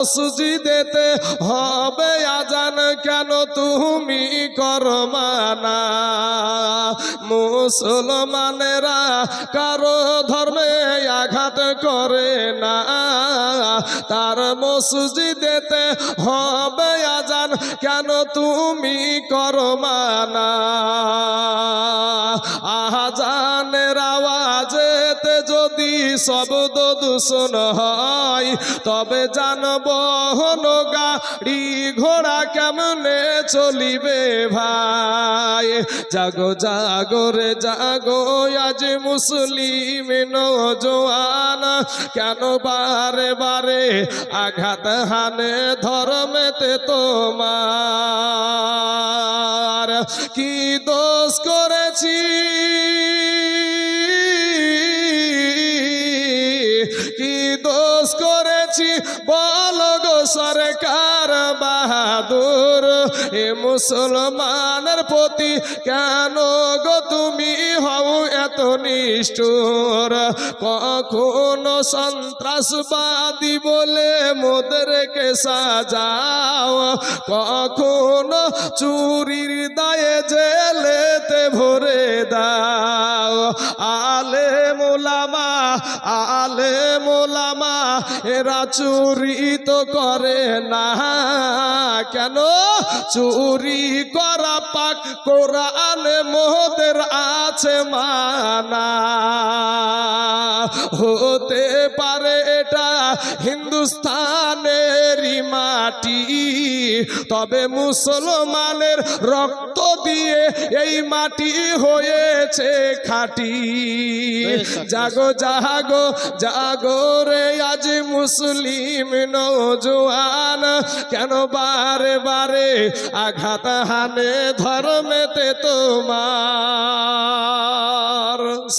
মসজিদেতে হবে আজান কেন তুমি করো মানা? মুসলমানেরা কারো ধর্মে আঘাত করে না, তার মসজিদেতে হবে আজান কেন তুমি করো মানা? আজানের আওয়াজেতে যদি শব্দ দূষণ হয় তবে যানবাহন গাড়ি ঘোড়া কেমনে চলিবে ভাই? জাগো জাগো রে জাগো আজ মুসলিম নওজোয়ান, কেন বারে বারে আঘাত হানে ধর্মেতে তোমার? কি দোষ করেছি, কি দোষ করেছি বলো গো সরকার বাহাদুর? এ মুসলমানের প্রতি কেন গো তুমি হও এত নিষ্ঠুর? কখনো সন্ত্রাসবাদী বলে মোদেরকে সাজাও, কখনো চুরির দায়ে জেলেতে ভরে দাও। আলেম ওলামা, আলেম ওলামা এরা চুরি তো করে না, কেন? চুরি করা পাক কোরআনে মোদের আছে মানা। হতে পারে এটা হিন্দুস্তানেরই মাটি, তবে মুসলমানের রক্ত দিয়ে এই মাটি হয়েছে খাঁটি। জাগো জাগো জাগো রে আজ মুসলিম নওজোয়ান, কেন বারে বারে আঘাত হানে ধর্মেতে তোমার?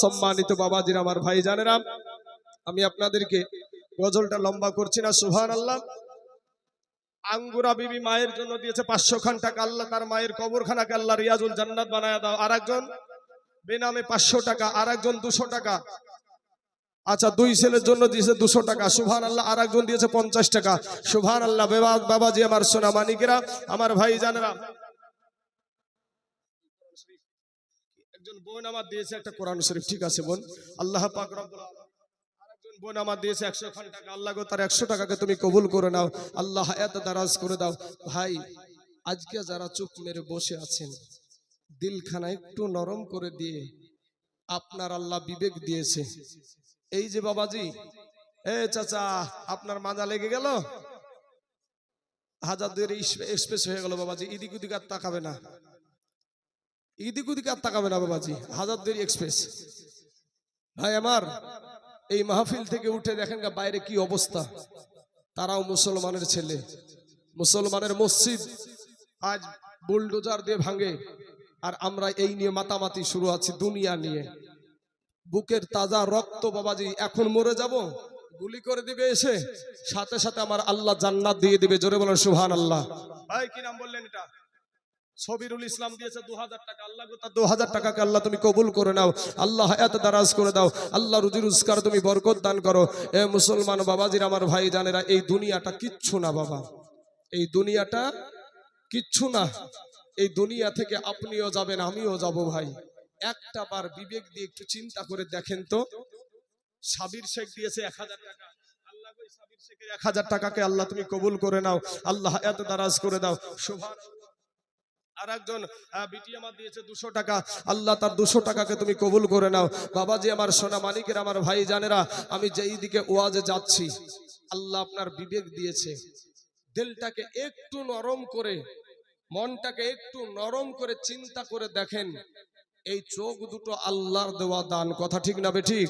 সম্মানিত বাবাজির, আমার ভাই জানেরা, আমি আপনাদেরকে গজলটা লম্বা করছি না। সুবহানাল্লাহ। আঙ্গুরা বিবি মায়ের জন্য দিয়েছে 500 খান টাকা, আল্লাহ তার মায়ের কবরখানাকে আল্লাহ রিয়াজুল জান্নাত বানায়া দাও। আর একজন বেনামে 500 টাকা, আর একজন 200 টাকা। আচ্ছা, 2 ছেলের জন্য দিয়েছে 200 টাকা। সুবহানাল্লাহ। আর একজন দিয়েছে 50 টাকা। সুবহানাল্লাহ। বাবাজি আমার সোনা মানিকেরা, আমার ভাই জানেরা, একজন বোন আমার দিয়েছে একটা কোরআন শরীফ। ঠিক আছে বোন, আল্লাহ পাক রব্বুল আলামিন। আরেকজন বোন আমার দিয়েছে 100 খান টাকা। আল্লাহ গো তার 100 টাকাকে তুমি কবুল করে নাও, আল্লাহ হায়াত দারাজ করে দাও। ভাই, আজকে যারা চুপ মেরে বসে আছেন, দিলখানা একটু নরম করে দিয়ে আপনার আল্লাহ বিবেক দিয়েছে। এই যে বাবাজি, এ চাচা, আপনার মাজা লেগে গেল, 1002 এক্সপ্রেস হয়ে গেল বাবাজি, এদিক ওদিক আর তাকাবে না, এদিক ওদিক আর তাকাবে না বাবাজি, 1002 এক্সপ্রেস। ভাই আমার, এই মাহফিল থেকে উঠে দেখেন বাইরে কি অবস্থা। তারাও মুসলমানের ছেলে, মুসলমানের মসজিদ আজ বুলডোজার দিয়ে ভাঙে, আর আমরা এই নিয়ে মাতামাতি শুরু আছে দুনিয়া নিয়ে। বুকের তাজা রক্ত বাবাজি, এখন মরে যাব, গুলি করে দিবে এসে, সাথে সাথে আমার আল্লাহ জান্নাত দিয়ে দিবে। জোরে বলেন সুবহানাল্লাহ। ভাই কি নাম বললেন? এটা সবিরুল ইসলাম দিয়েছে 2000 টাকা। আল্লাহ গো তার 2000 টাকাকে আল্লাহ তুমি কবুল করে নাও, আল্লাহ হায়াত দারাজ করে দাও, আল্লাহ রুজি রোজগার তুমি বরকত দান করো। এ মুসলমান বাবাজির, আমার ভাই জানেরা, এই দুনিয়াটা কিচ্ছু না বাবা, এই দুনিয়াটা কিচ্ছু না। এই দুনিয়া থেকে আপনিও যাবেন, আমিও যাব ভাই। একটা বার বিবেক দিয়ে একটু চিন্তা করে দেখেন তো, সাবির শেখ দিয়েছে 1000 টাকা। আল্লাহ গো সাবির শেখের 1000 টাকাকে আল্লাহ তুমি কবুল করে নাও, আল্লাহ হায়াত দারাজ করে দাও। সুবহানাল্লাহ। আর একজন বিটি আমার দিয়েছে 200 টাকা। আল্লাহ তার 200 টাকাকে তুমি কবুল করে নাও। বাবাজি আমার সোনা মানিকের, আমার ভাই জানেরা, আমি যেই দিকে ওয়াজে যাচ্ছি, আল্লাহ আপনার বিবেক দিয়েছে, দিলটাকে একটু নরম করে, মনটাকে একটু নরম করে চিন্তা করে দেখেন, এই চোখ দুটো আল্লাহর দেওয়া দান। কথা ঠিক না বে ঠিক?